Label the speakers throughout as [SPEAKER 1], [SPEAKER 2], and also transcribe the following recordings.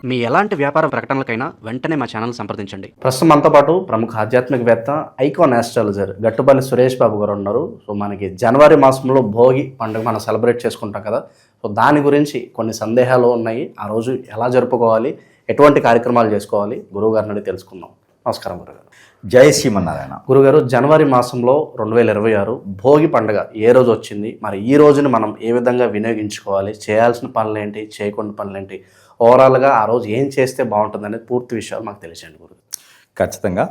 [SPEAKER 1] మీ ఎలాంటి వ్యాపార ప్రకటనలకైనా వెంటనే మా ఛానల్ సంప్రదించండి.
[SPEAKER 2] ప్రస్తుతం మనతో పాటు ప్రముఖ ఆధ్యాత్మికవేత్త ఐకాన్ ఆస్ట్రాలజర్ గట్టుపల్లి సురేష్ బాబు గారు ఉన్నారు. సో మనకి జనవరి మాసంలో భోగి పండుగ మనం సెలబ్రేట్ చేసుకుంటాం కదా. సో దాని గురించి కొన్ని సందేహాలు ఉన్నాయి. ఆ రోజు ఎలా జరుపుకోవాలి, ఎటువంటి కార్యక్రమాలు చేసుకోవాలి, గురువు గారిని అడిగి తెలుసుకుందాం. నమస్కారం గురుగారు.
[SPEAKER 3] జై శ్రీమన్నారాయణ.
[SPEAKER 2] గురుగారు, జనవరి మాసంలో 2026 భోగి పండుగ ఏ రోజు వచ్చింది, మరి ఈ రోజుని మనం ఏ విధంగా వినియోగించుకోవాలి, చేయాల్సిన పనులు ఏంటి, చేయకుండా పనులు ఏంటి, ఓవరాల్గా ఆ రోజు ఏం చేస్తే బాగుంటుంది అనేది పూర్తి విషయాలు మాకు తెలియజేయండి గురుగారు.
[SPEAKER 3] ఖచ్చితంగా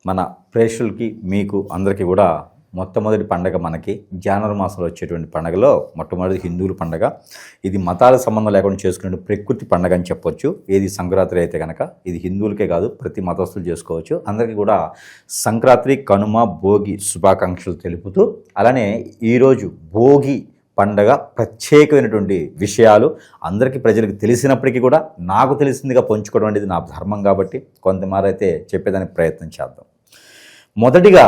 [SPEAKER 3] మన ప్రేక్షకులకి మీకు అందరికీ కూడా మొట్టమొదటి పండగ మనకి జనవరి మాసంలో వచ్చేటువంటి పండగలో మొట్టమొదటి హిందువుల పండగ. ఇది మతాల సంబంధం లేకుండా చేసుకునే ప్రకృతి పండగ అని చెప్పొచ్చు. ఏది సంక్రాంతి అయితే కనుక ఇది హిందువులకే కాదు ప్రతి మతస్థులు చేసుకోవచ్చు. అందరికీ కూడా సంక్రాంతి, కనుమ, భోగి శుభాకాంక్షలు తెలుపుతూ, అలానే ఈరోజు భోగి పండగ ప్రత్యేకమైనటువంటి విషయాలు అందరికీ ప్రజలకు తెలిసినప్పటికీ కూడా నాకు తెలిసిందిగా పంచుకోవడం అనేది నా ధర్మం కాబట్టి కొంతమేర అయితే చెప్పేదానికి ప్రయత్నం చేద్దాం. మొదటిగా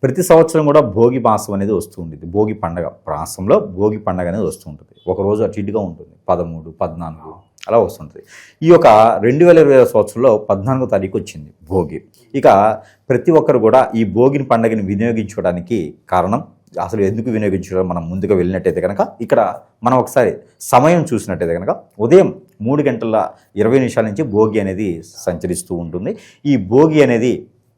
[SPEAKER 3] ప్రతి సంవత్సరం కూడా భోగి మాసం అనేది వస్తూ ఉంటుంది. భోగి పండగ మాసంలో భోగి పండగ అనేది వస్తూ ఉంటుంది. ఒకరోజు అటు ఇటుగా ఉంటుంది, 13, 14 అలా వస్తుంటుంది. ఈ యొక్క 2020 సంవత్సరంలో 14వ తారీఖు వచ్చింది భోగి. ఇక ప్రతి ఒక్కరు కూడా ఈ భోగిని పండగని వినియోగించుకోవడానికి కారణం, అసలు ఎందుకు వినియోగించడం మనం ముందుగా వెళ్ళినట్టయితే కనుక ఇక్కడ మనం ఒకసారి సమయం చూసినట్టయితే కనుక ఉదయం 3:20 నుంచి భోగి అనేది సంచరిస్తూ ఉంటుంది. ఈ భోగి అనేది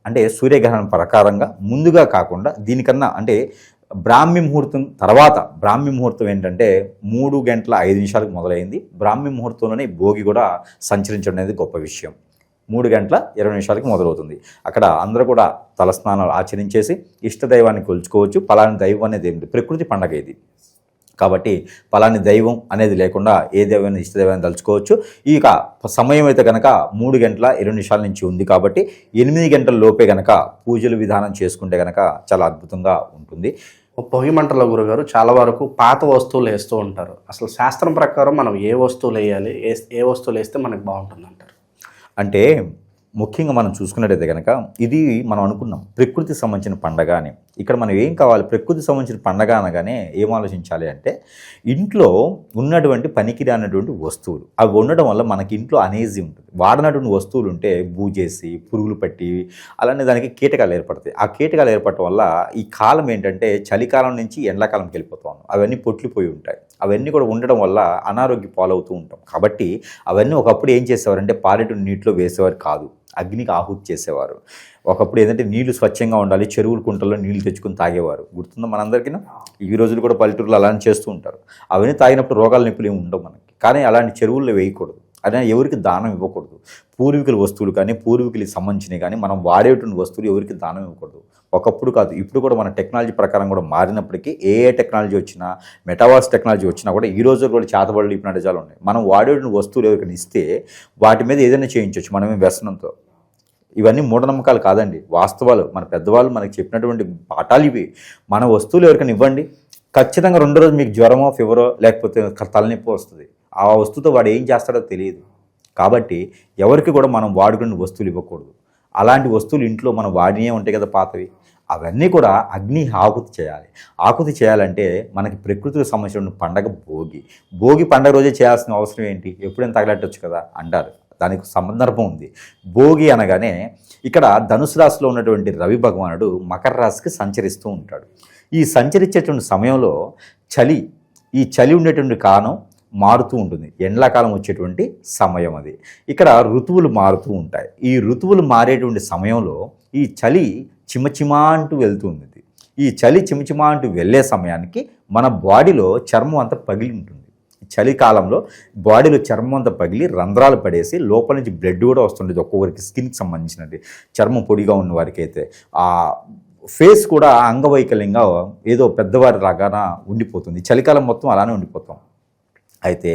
[SPEAKER 3] అంటే సూర్యగ్రహణం ప్రకారంగా ముందుగా కాకుండా దీనికన్నా అంటే బ్రాహ్మీ ముహూర్తం తర్వాత, బ్రాహ్మీ ముహూర్తం ఏంటంటే 3:05 మొదలైంది. బ్రాహ్మీ ముహూర్తంలోనే భోగి కూడా సంచరించడం అనేది గొప్ప విషయం. 3:20 మొదలవుతుంది. అక్కడ అందరూ కూడా తలస్నానాలు ఆచరించేసి ఇష్టదైవాన్ని కొలుచుకోవచ్చు. పలాని దైవం అనేది ఏమిటి, ప్రకృతి పండగ ఇది కాబట్టి పలాని దైవం అనేది లేకుండా ఏ దైవాన్ని ఇష్టదైవాన్ని తలుచుకోవచ్చు. ఇక సమయం అయితే కనుక 3:20 నుంచి ఉంది కాబట్టి 8 గంటల లోపే కనుక పూజలు విధానం చేసుకుంటే కనుక చాలా అద్భుతంగా ఉంటుంది.
[SPEAKER 2] భోగి మంటలో గురుగారు చాలా వరకు పాత వస్తువులు వేస్తూ ఉంటారు. అసలు శాస్త్రం ప్రకారం మనం ఏ వస్తువులు వేయాలి, ఏ వస్తువులు వేస్తే మనకు బాగుంటుంది అంటారు?
[SPEAKER 3] అంటే ముఖ్యంగా మనం చూసుకున్నట్టయితే కనుక ఇది మనం అనుకున్నాం ప్రకృతికి సంబంధించిన పండగ అని. ఇక్కడ మనం ఏం కావాలి, ప్రకృతికి సంబంధించిన పండగ అనగానే ఏం ఆలోచించాలి అంటే ఇంట్లో ఉన్నటువంటి పనికిరానటువంటి వస్తువులు అవి ఉండడం వల్ల మనకి ఇంట్లో అనేజీ ఉంటుంది. వాడినటువంటి వస్తువులు ఉంటే బూజేసి పురుగులు పట్టి అలానే దానికి కీటకాలు ఏర్పడతాయి. ఆ కీటకాలు ఏర్పడటం వల్ల ఈ కాలం ఏంటంటే చలికాలం నుంచి ఎండాకాలంకి వెళ్ళిపోతాం. అవన్నీ పొట్లిపోయి ఉంటాయి. అవన్నీ కూడా ఉండడం వల్ల అనారోగ్య పాలవుతూ ఉంటాం. కాబట్టి అవన్నీ ఒకప్పుడు ఏం చేసేవారంటే పారేటువంటి నీటిలో వేసేవారు కాదు, అగ్నికి ఆహుతి చేసేవారు. ఒకప్పుడు ఏంటంటే నీళ్లు స్వచ్ఛంగా ఉండాలి, చెరువుల కుంటల్లో నీళ్లు తెచ్చుకుని తాగేవారు. గుర్తుందా మనందరికీ? ఈ రోజులు కూడా పల్లెటూరులో అలానే చేస్తూ ఉంటారు. అవన్నీ తాగినప్పుడు రోగాల నొప్పులు ఏమి ఉండవు మనకి. కానీ అలాంటి చెరువుల్లో వేయకూడదు, అదే ఎవరికి దానం ఇవ్వకూడదు. పూర్వీకుల వస్తువులు కానీ పూర్వీకులకి సంబంధించినవి కానీ మనం వాడేటువంటి వస్తువులు ఎవరికి దానం ఇవ్వకూడదు. ఒకప్పుడు కాదు, ఇప్పుడు కూడా మన టెక్నాలజీ ప్రకారం కూడా మారినప్పటికీ ఏ టెక్నాలజీ వచ్చినా, మెటావర్స్ టెక్నాలజీ వచ్చినా కూడా ఈ రోజు కూడా చేతబడులు ఇప్పుడు నిజాలు ఉన్నాయి. మనం వాడేటువంటి వస్తువులు ఎవరికైనా ఇస్తే వాటి మీద ఏదైనా చేయించవచ్చు మనమే వ్యసనంతో. ఇవన్నీ మూఢనమ్మకాలు కాదండి, వాస్తవాలు. మన పెద్దవాళ్ళు మనకి చెప్పినటువంటి పాఠాలు ఇవి. మన వస్తువులు ఎవరికైనా ఇవ్వండి, ఖచ్చితంగా 2 రోజు మీకు జ్వరమో ఫీవరో లేకపోతే తలనొప్పి వస్తుంది. ఆ వస్తువుతో వాడు ఏం చేస్తాడో తెలియదు. కాబట్టి ఎవరికి కూడా మనం వాడుకునే వస్తువులు ఇవ్వకూడదు. అలాంటి వస్తువులు ఇంట్లో మనం వాడినే ఉంటాయి కదా పాతవి, అవన్నీ కూడా అగ్ని ఆహుతి చేయాలి. ఆహుతి చేయాలంటే మనకి ప్రకృతికి సంబంధించిన పండగ భోగి. భోగి పండగ రోజే చేయాల్సిన అవసరం ఏంటి, ఎప్పుడైనా తగలట్టవచ్చు కదా అంటారు. దానికి సందర్భం ఉంది. భోగి అనగానే ఇక్కడ ధనుసు రాశిలో ఉన్నటువంటి రవి భగవానుడు మకర రాశికి సంచరిస్తూ ఉంటాడు. ఈ సంచరించేటువంటి సమయంలో ఈ చలి ఉండేటువంటి కాలం మారుతూ ఉంటుంది. ఎండాకాలం వచ్చేటువంటి సమయం అది. ఇక్కడ ఋతువులు మారుతూ ఉంటాయి. ఈ ఋతువులు మారేటువంటి సమయంలో ఈ చలి చిమచిమా అంటూ వెళ్తుంది. ఈ చలి చిమచిమా అంటూ వెళ్ళే సమయానికి మన బాడీలో చర్మం అంతా పగిలి ఉంటుంది. చలికాలంలో బాడీలో చర్మం అంతా పగిలి రంధ్రాలు పడేసి లోపల నుంచి బ్లడ్ కూడా వస్తుండేది. ఒక్కొక్కరికి స్కిన్కి సంబంధించినది, చర్మం పొడిగా ఉన్న వారికి అయితే ఆ ఫేస్ కూడా అంగవైకల్యంగా ఏదో పెద్దవారి లాగాన ఉండిపోతుంది. చలికాలం మొత్తం అలానే ఉండిపోతాం. అయితే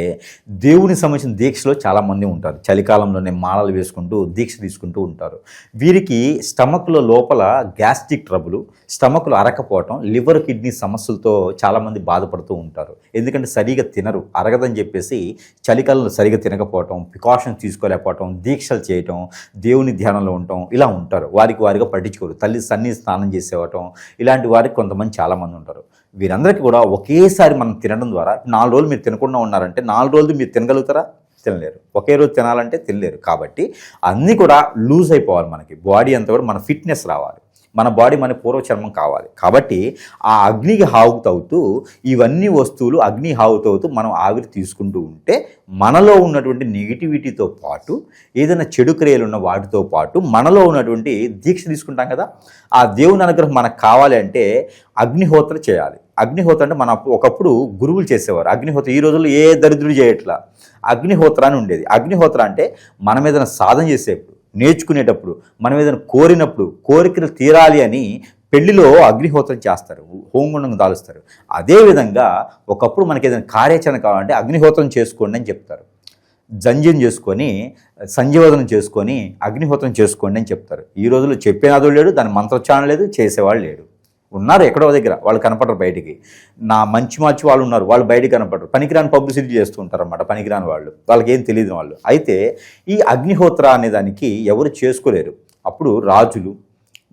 [SPEAKER 3] దేవుని సంబంధించిన దీక్షలో చాలామంది ఉంటారు. చలికాలంలోనే మాలలు వేసుకుంటూ దీక్ష తీసుకుంటూ ఉంటారు. వీరికి స్టమక్లో లోపల గ్యాస్ట్రిక్ ట్రబుల్, స్టమక్లో అరకపోవటం, లివర్ కిడ్నీ సమస్యలతో చాలామంది బాధపడుతూ ఉంటారు. ఎందుకంటే సరిగా తినరు, అరగదని చెప్పేసి చలికాలంలో సరిగా తినకపోవటం, ప్రికాషన్స్ తీసుకోలేకపోవటం, దీక్షలు చేయటం, దేవుని ధ్యానంలో ఉండటం ఇలా ఉంటారు. వారిగా పట్టించుకోరు. తల్లి సన్నీ స్నానం చేసేవటం ఇలాంటి వారికి కొంతమంది చాలామంది ఉంటారు. వీరందరికీ కూడా ఒకేసారి మనం తినడం ద్వారా 4 రోజులు మీరు తినకుండా ఉన్నారంటే 4 రోజులు మీరు తినగలుగుతారా? తినలేరు. ఒకే రోజు తినాలంటే తినలేరు. కాబట్టి అన్నీ కూడా లూజ్ అయిపోవాలి, మనకి బాడీ అంతా కూడా మన ఫిట్నెస్ రావాలి, మన బాడీ మన పూర్వచర్మం కావాలి. కాబట్టి ఆ అగ్నికి హావుతవుతూ ఇవన్నీ వస్తువులు అగ్ని హావుతవుతూ మనం ఆవిరి తీసుకుంటూ ఉంటే మనలో ఉన్నటువంటి నెగిటివిటీతో పాటు ఏదైనా చెడు క్రియలు ఉన్న వాటితో పాటు మనలో ఉన్నటువంటి దీక్ష తీసుకుంటాం కదా, ఆ దేవుని అనుగ్రహం మనకు కావాలి అంటే అగ్నిహోత్ర చేయాలి. అగ్నిహోత్ర అంటే మన ఒకప్పుడు గురువులు చేసేవారు అగ్నిహోత్ర. ఈ రోజుల్లో ఏ దరిద్రుడు చేయట్లా. అగ్నిహోత్ర అని ఉండేది. అగ్నిహోత్ర అంటే మనం ఏదైనా సాధన చేసేప్పుడు, నేర్చుకునేటప్పుడు, మనం ఏదైనా కోరినప్పుడు, కోరికలు తీరాలి అని పెళ్లిలో అగ్నిహోత్రం చేస్తారు, హోమగుండం దాలుస్తారు. అదేవిధంగా ఒకప్పుడు మనకి ఏదైనా కార్యాచరణ కావాలంటే అగ్నిహోత్రం చేసుకోండి అని చెప్తారు. జంజం చేసుకొని, సంజీవదనం చేసుకొని అగ్నిహోత్రం చేసుకోండి అని చెప్తారు. ఈ రోజుల్లో చెప్పేనాదు లేడు, దాని మంత్రోచ్చారణ లేదు, చేసేవాళ్ళు లేడు. ఉన్నారు ఎక్కడో దగ్గర, వాళ్ళు కనపడరు బయటికి. నా మంచి వాళ్ళు ఉన్నారు, వాళ్ళు బయటికి కనపడరు. పనికిరాని పబ్లిసిటీ చేస్తూ ఉంటారు అన్నమాట, పనికిరాని వాళ్ళు, వాళ్ళకి ఏం తెలియదు వాళ్ళు. అయితే ఈ అగ్నిహోత్ర అనే దానికి ఎవరు చేసుకోలేరు. అప్పుడు రాజులు,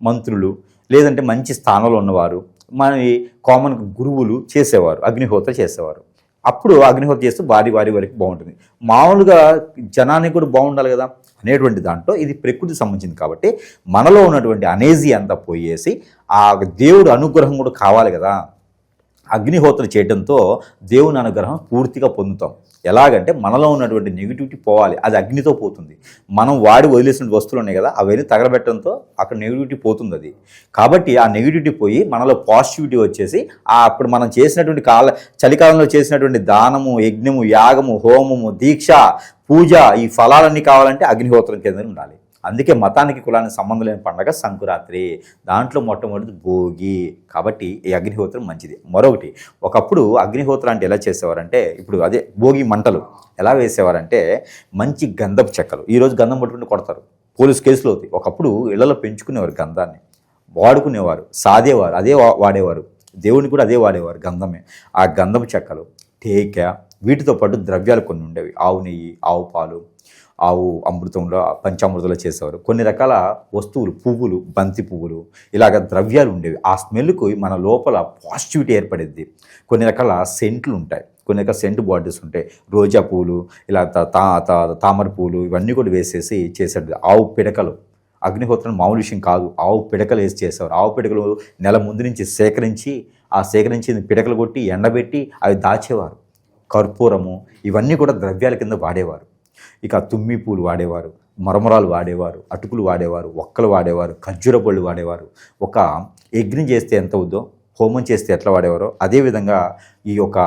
[SPEAKER 3] మంత్రులు, లేదంటే మంచి స్థానంలో ఉన్నవారు, మన కామన్ గురువులు చేసేవారు, అగ్నిహోత్ర చేసేవారు. అప్పుడు అగ్నిహోత్ర చేస్తూ వారి వరకు బాగుంటుంది. మామూలుగా జనానికి కూడా బాగుండాలి కదా అనేటువంటి దాంట్లో ఇది ప్రకృతికి సంబంధించింది. కాబట్టి మనలో ఉన్నటువంటి అనేజీ అంతా పోయేసి ఆ దేవుడు అనుగ్రహం కూడా కావాలి కదా. అగ్నిహోత్రం చేయడంతో దేవుని అనుగ్రహం పూర్తిగా పొందుతాం. ఎలాగంటే మనలో ఉన్నటువంటి నెగిటివిటీ పోవాలి, అది అగ్నితో పోతుంది. మనం వాడి వదిలేసిన వస్తువులు ఉన్నాయి కదా, అవన్నీ తగలబెట్టడంతో అక్కడ నెగిటివిటీ పోతుంది అది. కాబట్టి ఆ నెగిటివిటీ పోయి మనలో పాజిటివిటీ వచ్చేసి అప్పుడు మనం చేసినటువంటి చలికాలంలో చేసినటువంటి దానము, యజ్ఞము, యాగము, హోమము, దీక్ష, పూజ, ఈ ఫలాలన్నీ కావాలంటే అగ్నిహోత్రం కింద ఉండాలి. అందుకే మతానికి కులానికి సంబంధం లేని పండగ సంకురాత్రి. దాంట్లో మొట్టమొదటి భోగి. కాబట్టి ఈ అగ్నిహోత్రం మంచిది. మరొకటి, ఒకప్పుడు అగ్నిహోత్రం అంటే ఎలా చేసేవారంటే, ఇప్పుడు అదే భోగి మంటలు ఎలా వేసేవారంటే మంచి గంధపు చెక్కలు. ఈరోజు గంధం పట్టుకుంటూ కొడతారు, పోలీస్ కేసులు అవుతాయి. ఒకప్పుడు ఇళ్లలో పెంచుకునేవారు, గంధాన్ని వాడుకునేవారు, సాదేవారు, అదే వాడేవారు. దేవుని కూడా అదే వాడేవారు, గంధమే. ఆ గంధపు చెక్కలు, టేక, వీటితో పాటు ద్రవ్యాలు కొన్ని ఉండేవి. ఆవు నెయ్యి, ఆవు పాలు, ఆవు అమృతంలో, పంచామృతంలో చేసేవారు. కొన్ని రకాల వస్తువులు, పువ్వులు, బంతి పువ్వులు, ఇలాగ ద్రవ్యాలు ఉండేవి. ఆ స్మెల్కు మన లోపల పాజిటివిటీ ఏర్పడింది. కొన్ని రకాల సెంట్లు ఉంటాయి, కొన్ని రకాల సెంట్ బాటిల్స్ ఉంటాయి. రోజా పూలు, ఇలా తామర పూలు, ఇవన్నీ కూడా వేసేసి చేసేది. ఆవు పిడకలు, అగ్నిహోత్రం మామూలు విషయం కాదు. ఆవు పిడకలు వేసి చేసేవారు. ఆవు పిడకలు నెల ముందు నుంచి సేకరించి పిడకలు కొట్టి ఎండబెట్టి అవి దాచేవారు. కర్పూరము, ఇవన్నీ కూడా ద్రవ్యాల కింద వాడేవారు. ఇక తుమ్మి పూలు వాడేవారు, మరమరాలు వాడేవారు, అటుకులు వాడేవారు, ఒక్కలు వాడేవారు, ఖర్జూర పళ్ళు వాడేవారు. ఒక యజ్ఞం చేస్తే ఎంత అవుద్దో, హోమం చేస్తే ఎట్లా వాడేవారో అదేవిధంగా ఈ యొక్క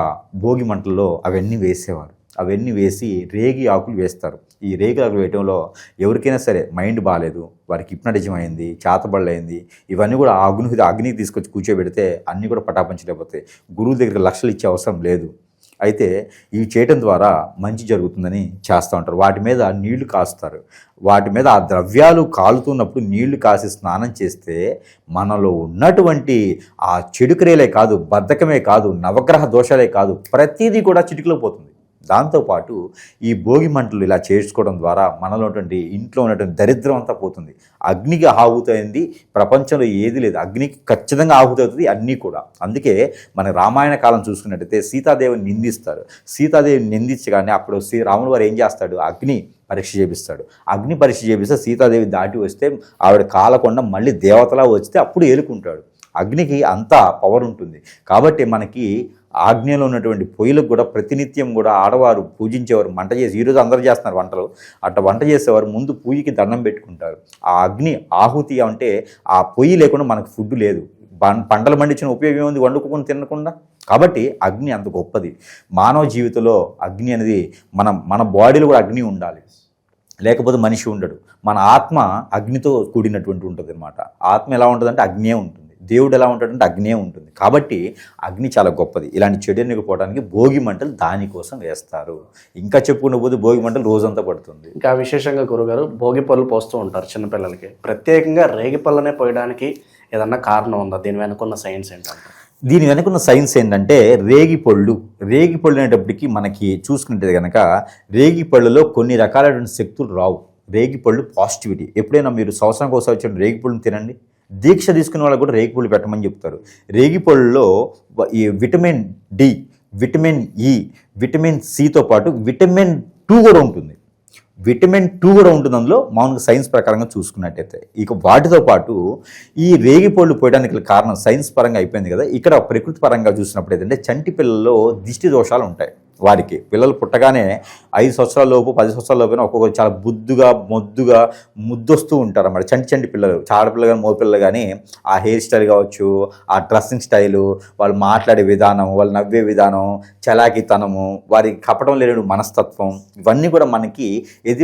[SPEAKER 3] భోగి మంటల్లో అవన్నీ వేసేవారు. అవన్నీ వేసి రేగి ఆకులు వేస్తారు. ఈ రేగి ఆకులు వేయడంలో ఎవరికైనా సరే మైండ్ బాగాలేదు, వారికి హిప్నటిజం అయింది, చేతబడులైంది, ఇవన్నీ కూడా అగ్నికి తీసుకొచ్చి కూర్చోబెడితే అన్నీ కూడా పటాపంచలేకపోతాయి. గురువు దగ్గర లక్షలు ఇచ్చే అవసరం లేదు. అయితే ఇవి చేయడం ద్వారా మంచి జరుగుతుందని చేస్తూ ఉంటారు. వాటి మీద నీళ్లు కాస్తారు. వాటి మీద ఆ ద్రవ్యాలు కాలుతున్నప్పుడు నీళ్లు కాసి స్నానం చేస్తే మనలో ఉన్నటువంటి ఆ చెడు క్రియలే కాదు, బద్ధకమే కాదు, నవగ్రహ దోషాలే కాదు, ప్రతిదీ కూడా చిటికలో పోతుంది. దాంతోపాటు ఈ భోగి మంటలు ఇలా చేసుకోవడం ద్వారా మనలో ఉన్నటువంటి ఇంట్లో ఉన్నటువంటి దరిద్రం అంతా పోతుంది. అగ్నికి ఆహుతైంది ప్రపంచంలో ఏది లేదు, అగ్నికి ఖచ్చితంగా ఆహుతవుతుంది అన్నీ కూడా. అందుకే మన రామాయణ కాలం చూసుకున్నట్టయితే సీతాదేవిని నిందిస్తారు. సీతాదేవిని నిందించగానే అప్పుడు రాముల వారు ఏం చేస్తాడు, అగ్ని పరీక్ష చేపిస్తాడు. అగ్ని పరీక్ష చేపిస్తే సీతాదేవి దాటి వస్తే ఆవిడ కాలకుండా మళ్ళీ దేవతలా వస్తే అప్పుడు ఏలుకుంటాడు. అగ్నికి అంత పవర్ ఉంటుంది. కాబట్టి మనకి ఆజ్ఞలో ఉన్నటువంటి పొయ్యిలకు కూడా ప్రతినిత్యం కూడా ఆడవారు పూజించేవారు, వంట చేసి, ఈరోజు అందరూ చేస్తున్నారు వంటలు, అట్లా వంట చేసేవారు ముందు పూజకి దండం పెట్టుకుంటారు. ఆ అగ్ని ఆహుతి అంటే ఆ పొయ్యి లేకుండా మనకు ఫుడ్ లేదు. పంటలు పండించిన ఉపయోగం ఉంది వండుకొని తినకుండా. కాబట్టి అగ్ని అంత గొప్పది. మానవ జీవితంలో అగ్ని అనేది మన బాడీలో కూడా అగ్ని ఉండాలి, లేకపోతే మనిషి ఉండడు. మన ఆత్మ అగ్నితో కూడినటువంటి ఉంటుంది అనమాట. ఆత్మ ఎలా ఉంటుందంటే అగ్నే ఉంటుంది, దేవుడు ఎలా ఉంటాడంటే అగ్నే ఉంటుంది. కాబట్టి అగ్ని చాలా గొప్పది. ఇలాంటి చెడుని పోవడానికి భోగి మంటలు దానికోసం వేస్తారు. ఇంకా చెప్పుకున్న పోతే భోగి మంటలు రోజంతా పడుతుంది.
[SPEAKER 2] ఇంకా విశేషంగా గురుగారు భోగి పళ్ళు పోస్తూ ఉంటారు చిన్నపిల్లలకి. ప్రత్యేకంగా రేగి పళ్ళనే పోయడానికి ఏదన్నా కారణం ఉందా? దీని వెనుకున్న సైన్స్ ఏంటంటే,
[SPEAKER 3] దీని వెనుకున్న సైన్స్ ఏంటంటే రేగి పళ్ళు అనేటప్పటికీ మనకి చూసుకుంటే కనుక రేగి పళ్ళులో కొన్ని రకాలైన శక్తులు రావు. రేగి పళ్ళు పాజిటివిటీ. ఎప్పుడైనా మీరు సంవత్సరానికి ఒకసారి వచ్చిన రేగి పళ్ళుని తినండి. దీక్ష తీసుకునే వాళ్ళకి కూడా రేగిపళ్ళు పెట్టమని చెప్తారు. రేగిపళ్ళులో ఈ vitamin D vitamin E, vitamin సితో పాటు విటమిన్ 2 కూడా ఉంటుంది. విటమిన్ 2 కూడా ఉంటుంది అందులో, మామూలుగా సైన్స్ ప్రకారంగా చూసుకున్నట్టయితే. ఇక వాటితో పాటు ఈ రేగిపళ్ళు పోయడానికి కారణం సైన్స్ పరంగా అయిపోయింది కదా, ఇక్కడ ప్రకృతి పరంగా చూసినప్పుడు ఏంటంటే చంటి పిల్లల్లో దిష్టి దోషాలు ఉంటాయి. వారికి పిల్లలు పుట్టగానే 5 సంవత్సరాల లోపు 10 సంవత్సరాల లోపు ఒక్కొక్కరు చాలా బుద్దుగా మొద్దుగా ముద్దొస్తూ ఉంటారు అన్నమాట. చంటి పిల్లలు, ఆడపిల్లలు కానీ మగపిల్లలు కానీ ఆ హెయిర్ స్టైల్ కావచ్చు, ఆ డ్రెస్సింగ్ స్టైలు, వాళ్ళు మాట్లాడే విధానం, వాళ్ళు నవ్వే విధానం, చలాకీతనము, వారికి కపటం లేని మనస్తత్వం, ఇవన్నీ కూడా మనకి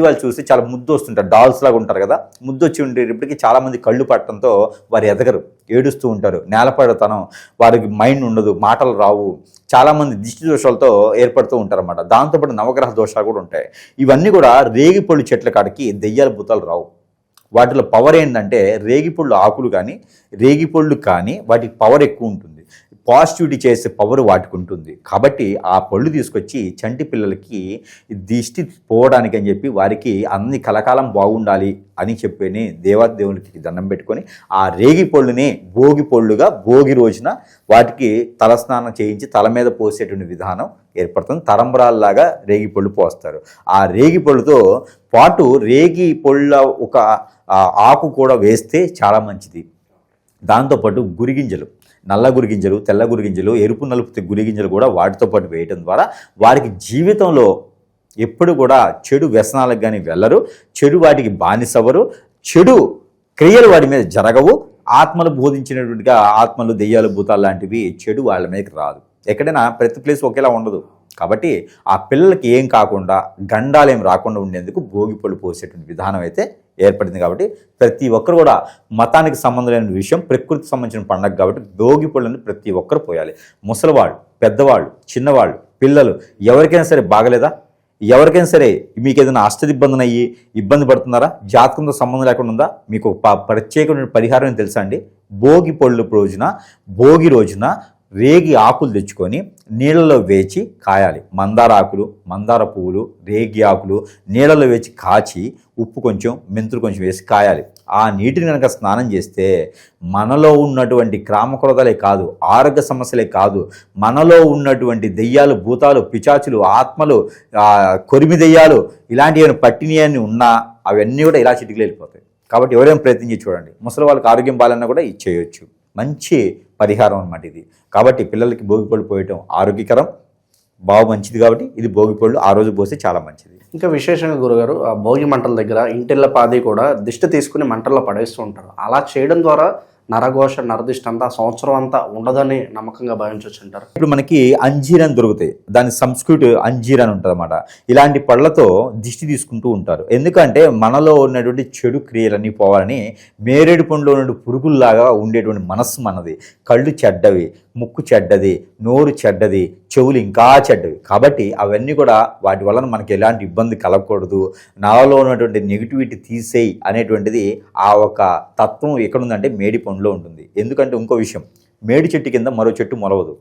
[SPEAKER 3] వాళ్ళు చూస్తే చాలా ముద్దు వస్తుంటారు. డాల్స్ లాగా ఉంటారు కదా, ముద్దు వచ్చి ఉండేటప్పటికీ చాలామంది కళ్ళు పట్టడంతో వారు ఎదగరు, ఏడుస్తూ ఉంటారు. నేలపడతనం, వారికి మైండ్ ఉండదు, మాటలు రావు. చాలామంది దిష్టి దోషాలతో ఏర్పడుతూ ఉంటారన్నమాట. దాంతోపాటు నవగ్రహ దోషాలు కూడా ఉంటాయి. ఇవన్నీ కూడా రేగిపళ్ళు చెట్ల కాడికి దెయ్యాల భూతాలు రావు. వాటిలో పవర్ ఏంటంటే రేగిపళ్ళు ఆకులు కానీ రేగిపళ్ళు కానీ వాటికి పవర్ ఎక్కువ ఉంటుంది, పాజిటివిటీ చేసే పవర్ వాటికి ఉంటుంది. కాబట్టి ఆ పళ్ళు తీసుకొచ్చి చంటి పిల్లలకి దిష్టి పోవడానికి అని చెప్పి వారికి అన్ని కలకాలం బాగుండాలి అని చెప్పని దేవాదేవునికి దండం పెట్టుకొని ఆ రేగి పళ్ళుని భోగి పళ్ళుగా భోగి రోజున వాటికి తలస్నానం చేయించి తల మీద పోసేటువంటి విధానం ఏర్పడుతుంది. తరంబరాల్లాగా రేగి పళ్ళు పోస్తారు. ఆ రేగి పళ్ళుతో పాటు రేగి పళ్ళ ఒక ఆకు కూడా వేస్తే చాలా మంచిది. దాంతోపాటు గురిగింజలు, నల్ల గురిగింజలు, తెల్ల గురిగింజలు, ఎరుపు నలుపు గురిగింజలు కూడా వాటితో పాటు వేయటం ద్వారా వారికి జీవితంలో ఎప్పుడు కూడా చెడు వ్యసనాలకు కానీ వెళ్ళరు, చెడు వాటికి బానిసవరు, చెడు క్రియలు వాటి మీద జరగవు. ఆత్మలు బోధించినటువంటిగా ఆత్మలు, దెయ్యాలు, భూతాలు లాంటివి చెడు వాళ్ళ మీదకి రాదు. ఎక్కడైనా ప్రతి ప్లేస్ ఒకేలా ఉండదు. కాబట్టి ఆ పిల్లలకి ఏం కాకుండా గండాలు ఏం రాకుండా ఉండేందుకు భోగిపళ్ళు పోసేటువంటి విధానం అయితే ఏర్పడింది. కాబట్టి ప్రతి ఒక్కరు కూడా మతానికి సంబంధం లేని విషయం, ప్రకృతికి సంబంధించిన పండుగ కాబట్టి భోగిపళ్ళని ప్రతి ఒక్కరు పోయాలి. ముసలివాళ్ళు, పెద్దవాళ్ళు, చిన్నవాళ్ళు, పిల్లలు, ఎవరికైనా సరే బాగలేదా, ఎవరికైనా సరే మీకు ఏదైనా అష్టదిబ్బంది అయ్యి ఇబ్బంది పడుతున్నారా, జాతకంతో సంబంధం లేకుండా ఉందా, మీకు ప్రత్యేకమైన పరిహారం తెలుసా అండి? భోగి రోజున రేగి ఆకులు తెచ్చుకొని నీళ్ళలో వేచి కాయాలి. మందార ఆకులు, మందార పువ్వులు, రేగి ఆకులు నీళ్ళలో వేచి కాచి ఉప్పు కొంచెం, మెంతులు కొంచెం వేసి కాయాలి. ఆ నీటిని కనుక స్నానం చేస్తే మనలో ఉన్నటువంటి క్రామక్రోధాలే కాదు, ఆరోగ్య సమస్యలే కాదు, మనలో ఉన్నటువంటి దెయ్యాలు, భూతాలు, పిచాచులు, ఆత్మలు, కొరిమి దెయ్యాలు ఇలాంటివి పట్టినవన్నీ ఉన్నా అవన్నీ కూడా ఇలా చిటికలు వెళ్ళిపోతాయి. కాబట్టి ఎవరైనా ప్రయత్నించి చూడండి. ముసలి వాళ్ళకి ఆరోగ్యం బాలన్నా కూడా ఇది చేయొచ్చు. మంచి పరిహారం అన్నమాట ఇది. కాబట్టి పిల్లలకి భోగిపళ్ళు పోయటం ఆరోగ్యకరం, బాగా మంచిది. కాబట్టి ఇది భోగిపళ్ళు ఆ రోజు పోస్తే చాలా మంచిది.
[SPEAKER 2] ఇంకా విశేషంగా గురుగారు, ఆ భోగి మంటల దగ్గర ఇంటిళ్ళ పాది కూడా దిష్టి తీసుకుని మంటల్లో పడేస్తూ ఉంటారు. అలా చేయడం ద్వారా నరఘోష, నరదిష్టి అంతా సంవత్సరం అంతా ఉండదని నమ్మకంగా భావించవచ్చు అంటారు.
[SPEAKER 3] ఇప్పుడు మనకి అంజీర్ అని దొరుకుతాయి, దాని సంస్కృతి అంజీర్ అని ఉంటుంది అన్నమాట. ఇలాంటి పళ్ళతో దిష్టి తీసుకుంటూ ఉంటారు. ఎందుకంటే మనలో ఉన్నటువంటి చెడు క్రియలన్నీ పోవాలని. మేరేడు పండులో ఉన్న పురుగుల్లాగా ఉండేటువంటి మనస్సు మనది. కళ్ళు చెడ్డవి, ముక్కు చెడ్డది, నోరు చెడ్డది, చెవులు ఇంకా చెడ్డవి. కాబట్టి అవన్నీ కూడా వాటి వలన మనకి ఎలాంటి ఇబ్బంది కలగకూడదు, నాలో ఉన్నటువంటి నెగిటివిటీ తీసేయి అనేటువంటిది ఆ ఒక తత్వం ఎక్కడుందంటే మేడి పండులో ఉంటుంది. ఎందుకంటే ఇంకో విషయం, మేడి చెట్టు కింద మరో చెట్టు మొలవదు.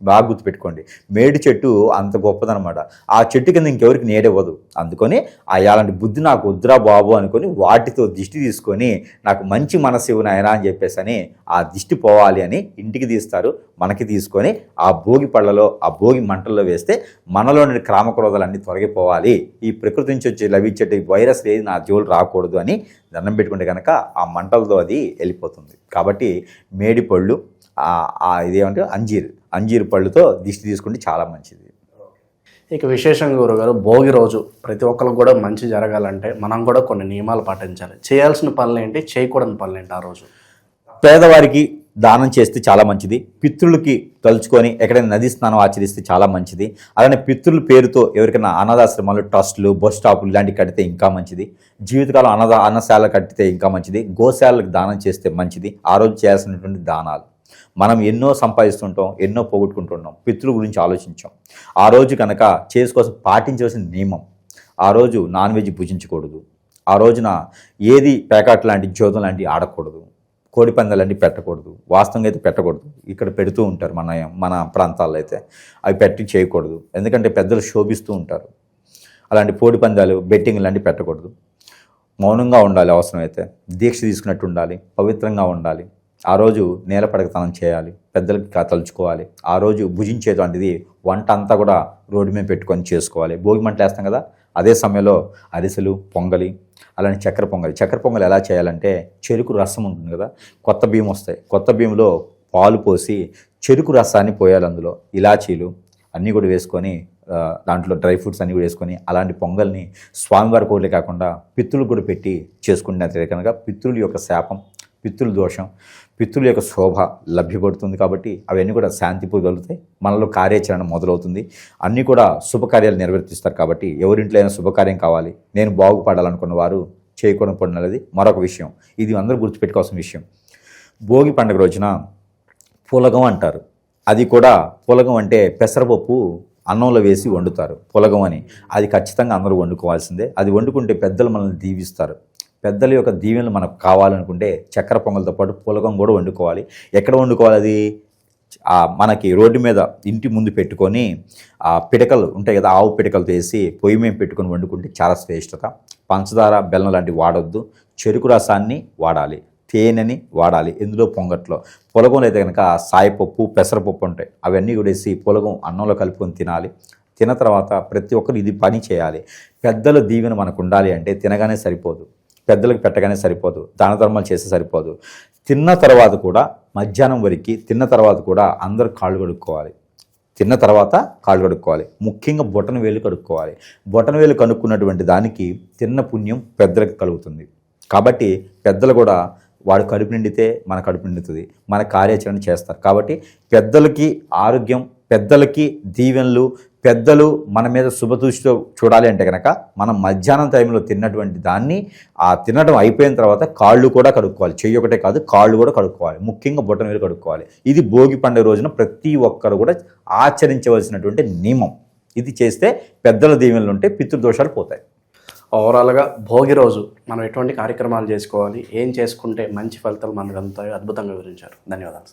[SPEAKER 3] బాగా గుర్తుపెట్టుకోండి, మేడి చెట్టు అంత గొప్పదనమాట. ఆ చెట్టు కింద ఇంకెవరికి నీడవ్వదు. అందుకని అలాంటి బుద్ధి నాకు వద్దురా బాబు అనుకొని వాటితో దిష్టి తీసుకొని నాకు మంచి మనసు ఇవ్వు నాయనా అని చెప్పేసి అని ఆ దిష్టి పోవాలి అని ఇంటికి తీస్తారు. మనకి తీసుకొని ఆ భోగి పళ్ళలో, ఆ భోగి మంటల్లో వేస్తే మనలోని క్రామక్రోధాలన్నీ తొలగిపోవాలి, ఈ ప్రకృతి నుంచి వచ్చి లభించే వైరస్ ఏది నా జోలు రాకూడదు అని దండం పెట్టుకుంటే కనుక ఆ మంటలతో అది వెళ్ళిపోతుంది. కాబట్టి మేడి పళ్ళు, ఇదేమంటే అంజీరు పళ్ళుతో దిష్టి తీసుకుంటే చాలా మంచిది.
[SPEAKER 2] ఇక విశేషంగా గురుగారు, భోగి రోజు ప్రతి ఒక్కరికి కూడా మంచి జరగాలంటే మనం కూడా కొన్ని నియమాలు పాటించాలి. చేయాల్సిన పనులు ఏంటి, చేయకూడని పనులు ఏంటి? ఆ రోజు
[SPEAKER 3] పేదవారికి దానం చేస్తే చాలా మంచిది. పితృలకి తలుచుకొని ఎక్కడైనా నదీ స్నానం ఆచరిస్తే చాలా మంచిది. అలానే పితృల పేరుతో ఎవరికైనా అనాథాశ్రమాలు, ట్రస్టులు, బస్ స్టాపులు ఇలాంటివి కడితే ఇంకా మంచిది. జీవితకాలం అన్నశాల కట్టితే ఇంకా మంచిది. గోశాలకు దానం చేస్తే మంచిది. ఆ రోజు చేయాల్సినటువంటి దానాలు. మనం ఎన్నో సంపాదిస్తుంటాం, ఎన్నో పోగొట్టుకుంటుంటాం, పితృల గురించి ఆలోచించాం. ఆ రోజు కనుక చేసుకోసం పాటించవలసిన నియమం, ఆ రోజు నాన్ వెజ్ భుజించకూడదు. ఆ రోజున ఏది ప్యాకెట్ లాంటి, జోదం లాంటివి ఆడకూడదు. కోడి పందాలన్నీ పెట్టకూడదు. వాస్తవంగా అయితే పెట్టకూడదు. ఇక్కడ పెడుతూ ఉంటారు మన ప్రాంతాల్లో అయితే. అవి పెట్టి చేయకూడదు. ఎందుకంటే పెద్దలు శోభిస్తూ ఉంటారు. అలాంటి కోడి పందాలు, బెట్టింగ్ లాంటివి పెట్టకూడదు. మౌనంగా ఉండాలి. అవసరమైతే దీక్ష తీసుకున్నట్టు ఉండాలి. పవిత్రంగా ఉండాలి. ఆ రోజు నేలపడకతనం చేయాలి, పెద్దలకి తలుచుకోవాలి. ఆ రోజు భుజించేటువంటిది వంట అంతా కూడా రోడ్డు మీద పెట్టుకొని చేసుకోవాలి. భోగి మంటలు వేస్తాం కదా, అదే సమయంలో అరిసెలు, పొంగలి, అలానే చక్కెర పొంగలి ఎలా చేయాలంటే చెరుకు రసం ఉంటుంది కదా, కొత్త బియ్యం వస్తాయి, కొత్త బియ్యంలో పాలు పోసి చెరుకు రసాన్ని పోయాలి, అందులో ఇలాచీలు అన్నీ కూడా వేసుకొని దాంట్లో డ్రై ఫ్రూట్స్ అన్నీ కూడా వేసుకొని అలాంటి పొంగల్ని స్వామివారి కోరిక కాకుండా పితృలు కూడా పెట్టి చేసుకుంటే కనుక పితృల యొక్క శాపం, పితృల దోషం, పితృల యొక్క శోభ లభ్యపడుతుంది. కాబట్టి అవన్నీ కూడా శాంతి పొందగలుగుతాయి, మనలో కార్యాచరణ మొదలవుతుంది, అన్నీ కూడా శుభకార్యాలు నిర్వర్తిస్తారు. కాబట్టి ఎవరింట్లో అయినా శుభకార్యం కావాలి, నేను బాగుపడాలనుకున్న వారు చేయకూడదు మరొక విషయం. ఇది అందరూ గుర్తుపెట్టుకోవాల్సిన విషయం. భోగి పండుగ రోజున పులగం అంటారు. అది కూడా పులగం అంటే పెసరపప్పు అన్నంలో వేసి వండుతారు పులగం అని. అది ఖచ్చితంగా అందరూ వండుకోవాల్సిందే. అది వండుకుంటే పెద్దలు మనల్ని దీవిస్తారు. పెద్దల యొక్క దీవెనలు మనకు కావాలనుకుంటే చక్కెర పొంగల్తో పాటు పులగం కూడా వండుకోవాలి. ఎక్కడ వండుకోవాలి? అది మనకి రోడ్డు మీద ఇంటి ముందు పెట్టుకొని ఆ పిడకలు ఉంటాయి కదా, ఆవు పిడకలతో వేసి పొయ్యి మీద పెట్టుకొని వండుకుంటే చాలా శ్రేష్టత. పంచదార, బెల్లం లాంటివి వాడొద్దు. చెరుకు రసాన్ని వాడాలి, తేనెని వాడాలి. ఇందులో పొంగట్లో పులగంలో అయితే కనుక సాయిపప్పు, పెసరపప్పు ఉంటాయి, అవన్నీ కూడా వేసి పులగం అన్నంలో కలుపుకొని తినాలి. తిన్న తర్వాత ప్రతి ఒక్కరు ఇది పని చేయాలి. పెద్దల దీవెన మనకు ఉండాలి అంటే తినగానే సరిపోదు, పెద్దలకు పెట్టగానే సరిపోదు, దాన ధర్మాలు చేస్తే సరిపోదు. తిన్న తర్వాత కూడా మధ్యాహ్నం వరకు తిన్న తర్వాత కూడా అందరూ కాళ్ళు కడుక్కోవాలి. తిన్న తర్వాత కాళ్ళు కడుక్కోవాలి. ముఖ్యంగా బొటన వేలు కడుక్కోవాలి. బొటన వేలు కనుక్కున్నటువంటి దానికి తిన్న పుణ్యం పెద్దలకు కలుగుతుంది. కాబట్టి పెద్దలు కూడా వాడు కడుపు నిండితే మన కడుపు నిండుతుంది, మన కార్యాచరణ చేస్తారు. కాబట్టి పెద్దలకి ఆరోగ్యం, పెద్దలకి దీవెనలు, పెద్దలు మన మీద శుభదృష్టితో చూడాలి అంటే కనుక మనం మధ్యాహ్నం టైంలో తిన్నటువంటి దాన్ని తినడం అయిపోయిన తర్వాత కాళ్ళు కూడా కడుక్కోవాలి. చెయ్యి ఒకటే కాదు, కాళ్ళు కూడా కడుక్కోవాలి. ముఖ్యంగా బొటన వేలు కడుక్కోవాలి. ఇది భోగి పండుగ రోజున ప్రతి ఒక్కరు కూడా ఆచరించవలసినటువంటి నియమం. ఇది చేస్తే పెద్దల దీవెనలు ఉంటే పితృదోషాలు పోతాయి.
[SPEAKER 2] ఓవరాల్గా భోగి రోజు మనం ఎటువంటి కార్యక్రమాలు చేసుకోవాలి, ఏం చేసుకుంటే మంచి ఫలితాలు మనకు అందుతాయో అద్భుతంగా వివరించారు. ధన్యవాదాలు.